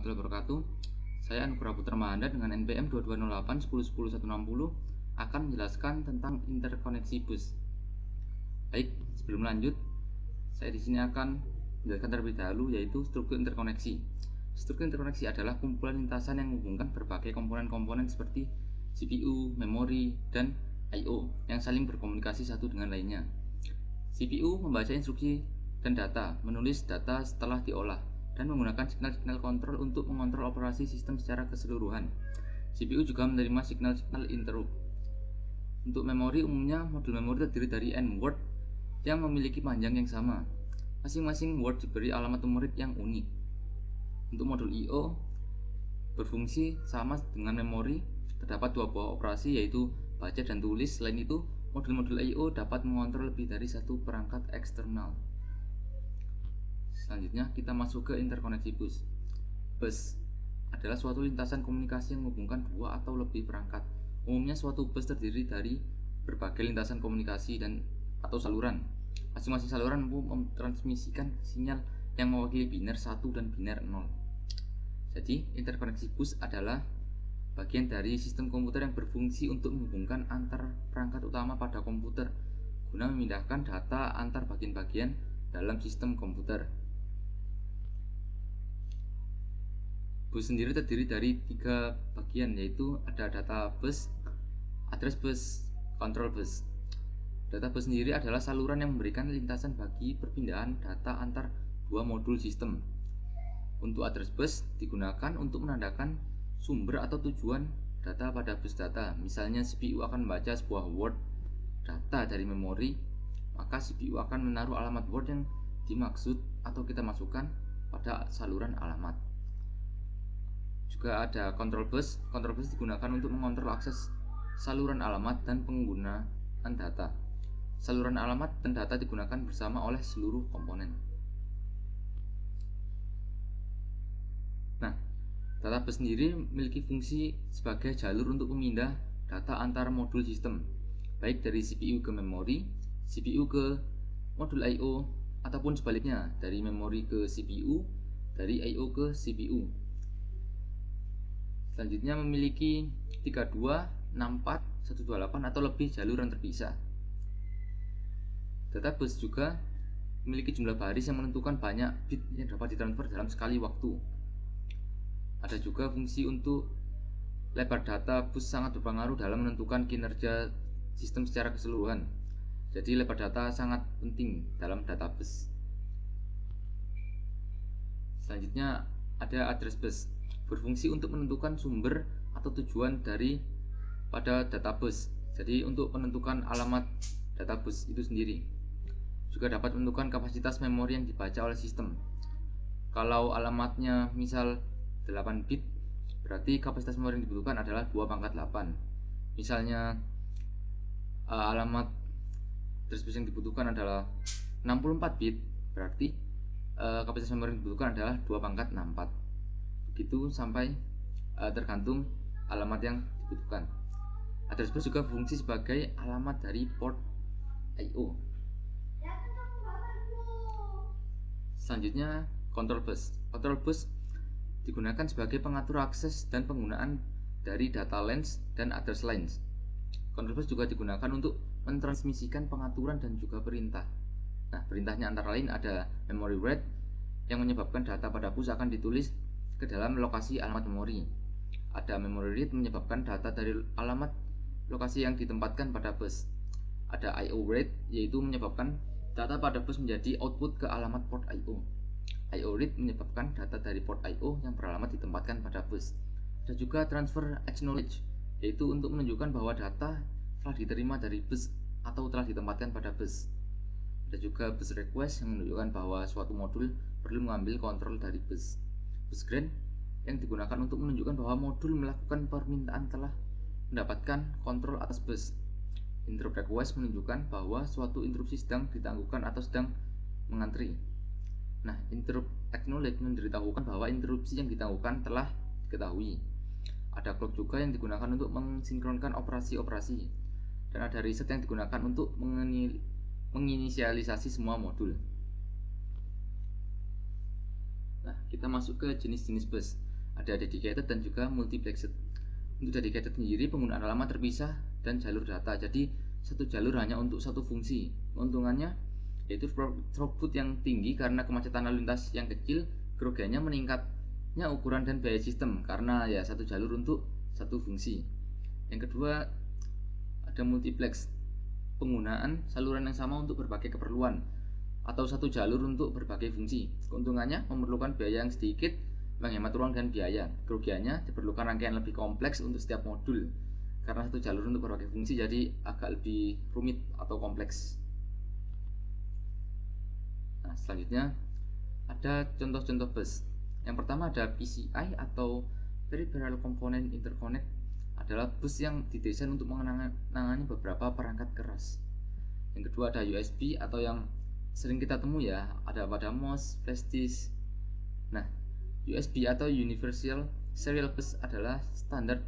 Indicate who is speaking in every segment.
Speaker 1: warahmatullahi wabarakatuh. Saya Anugrah Putra Mahanda dengan NPM 2208 akan menjelaskan tentang interkoneksi bus. Baik, sebelum lanjut, saya di sini akan menjelaskan terlebih dahulu yaitu struktur interkoneksi. Struktur interkoneksi adalah kumpulan lintasan yang menghubungkan berbagai komponen-komponen seperti CPU, memori, dan I/O yang saling berkomunikasi satu dengan lainnya. CPU membaca instruksi dan data, menulis data setelah diolah, dan menggunakan signal-signal kontrol untuk mengontrol operasi sistem secara keseluruhan. CPU juga menerima signal-signal interrupt. Untuk memori, umumnya modul memori terdiri dari N word yang memiliki panjang yang sama. Masing-masing word diberi alamat numerik yang unik. Untuk modul I/O berfungsi sama dengan memori, terdapat dua buah operasi yaitu baca dan tulis. Selain itu, modul-modul I/O dapat mengontrol lebih dari satu perangkat eksternal. Selanjutnya kita masuk ke interkoneksi bus. Bus adalah suatu lintasan komunikasi yang menghubungkan dua atau lebih perangkat. Umumnya suatu bus terdiri dari berbagai lintasan komunikasi dan atau saluran. Masing-masing saluran mampu mentransmisikan sinyal yang mewakili biner 1 dan biner 0. Jadi, interkoneksi bus adalah bagian dari sistem komputer yang berfungsi untuk menghubungkan antar perangkat utama pada komputer guna memindahkan data antar bagian-bagian dalam sistem komputer. Bus sendiri terdiri dari tiga bagian, yaitu ada data bus, address bus, control bus. Data bus sendiri adalah saluran yang memberikan lintasan bagi perpindahan data antar dua modul sistem. Untuk address bus digunakan untuk menandakan sumber atau tujuan data pada bus data. Misalnya CPU akan membaca sebuah word data dari memori, maka CPU akan menaruh alamat word yang dimaksud atau kita masukkan pada saluran alamat. Juga ada control bus. Control bus digunakan untuk mengontrol akses saluran alamat dan penggunaan data. Saluran alamat dan data digunakan bersama oleh seluruh komponen. Nah, data bus sendiri memiliki fungsi sebagai jalur untuk memindah data antar modul sistem, baik dari CPU ke memori, CPU ke modul I/O, ataupun sebaliknya dari memori ke CPU, dari I/O ke CPU. Selanjutnya memiliki 32, 64, 128 atau lebih jalur yang terpisah. Data bus juga memiliki jumlah baris yang menentukan banyak bit yang dapat ditransfer dalam sekali waktu. Ada juga fungsi untuk lebar data bus sangat berpengaruh dalam menentukan kinerja sistem secara keseluruhan. Jadi lebar data sangat penting dalam data bus. Selanjutnya ada address bus, berfungsi untuk menentukan sumber atau tujuan dari pada data bus. Jadi untuk menentukan alamat data bus itu sendiri. Juga dapat menentukan kapasitas memori yang dibaca oleh sistem. Kalau alamatnya misal 8 bit, berarti kapasitas memori yang dibutuhkan adalah 2/8. Misalnya alamat address bus yang dibutuhkan adalah 64 bit, berarti kapasitas memori yang dibutuhkan adalah 2/64. Begitu sampai tergantung alamat yang dibutuhkan. Address bus juga berfungsi sebagai alamat dari port I/O. Selanjutnya control bus. Control bus digunakan sebagai pengatur akses dan penggunaan dari data lanes dan address lines. Control bus juga digunakan untuk mentransmisikan pengaturan dan juga perintah. Nah, perintahnya antara lain ada memory read yang menyebabkan data pada bus akan ditulis ke dalam lokasi alamat memori. Ada memory read menyebabkan data dari alamat lokasi yang ditempatkan pada bus. Ada I/O read yaitu menyebabkan data pada bus menjadi output ke alamat port I/O. I/O read menyebabkan data dari port I/O yang beralamat ditempatkan pada bus. Ada juga transfer acknowledge yaitu untuk menunjukkan bahwa data telah diterima dari bus atau telah ditempatkan pada bus. Ada juga bus request yang menunjukkan bahwa suatu modul perlu mengambil kontrol dari bus. Bus grant yang digunakan untuk menunjukkan bahwa modul melakukan permintaan telah mendapatkan kontrol atas bus. Interrupt request menunjukkan bahwa suatu interupsi sedang ditangguhkan atau sedang mengantri. Nah, interrupt acknowledge memberitahukan bahwa interupsi yang ditangguhkan telah diketahui. Ada clock juga yang digunakan untuk mensinkronkan operasi-operasi, dan ada reset yang digunakan untuk menginisialisasi semua modul. Nah, kita masuk ke jenis-jenis bus. Ada dedicated dan juga multiplexed. Untuk dedicated sendiri penggunaan lama terpisah dan jalur data, jadi satu jalur hanya untuk satu fungsi. Keuntungannya yaitu throughput yang tinggi karena kemacetan lalu lintas yang kecil, kerugiannya meningkatnya ukuran dan biaya sistem karena ya satu jalur untuk satu fungsi. Yang kedua ada multiplex, penggunaan saluran yang sama untuk berbagai keperluan atau satu jalur untuk berbagai fungsi. Keuntungannya memerlukan biaya yang sedikit, menghemat ruang dan biaya. Kerugiannya diperlukan rangkaian lebih kompleks untuk setiap modul karena satu jalur untuk berbagai fungsi, jadi agak lebih rumit atau kompleks. Nah, selanjutnya ada contoh-contoh bus. Yang pertama ada PCI atau Peripheral Component Interconnect, adalah bus yang didesain untuk menangani beberapa perangkat keras. Yang kedua ada USB atau yang sering kita temui ya, ada pada MOS, flash disk. Nah, USB atau Universal Serial Bus adalah standar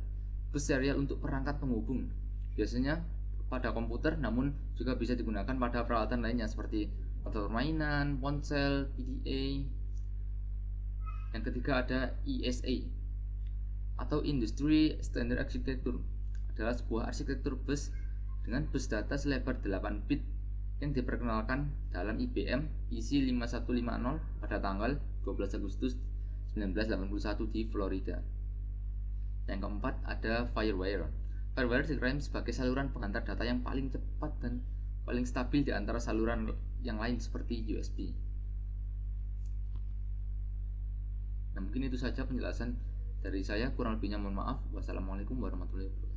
Speaker 1: bus serial untuk perangkat penghubung. Biasanya pada komputer, namun juga bisa digunakan pada peralatan lainnya seperti permainan, ponsel, PDA. Yang ketiga ada ESA atau Industry Standard Architecture, adalah sebuah arsitektur bus dengan bus data selebar 8 bit yang diperkenalkan dalam IBM IC 5150 pada tanggal 12 Agustus 1981 di Florida. Yang keempat ada Firewire. Firewire diklaim sebagai saluran pengantar data yang paling cepat dan paling stabil di antara saluran yang lain seperti USB. Nah, mungkin itu saja penjelasan dari saya, kurang lebihnya mohon maaf. Wassalamualaikum warahmatullahi wabarakatuh.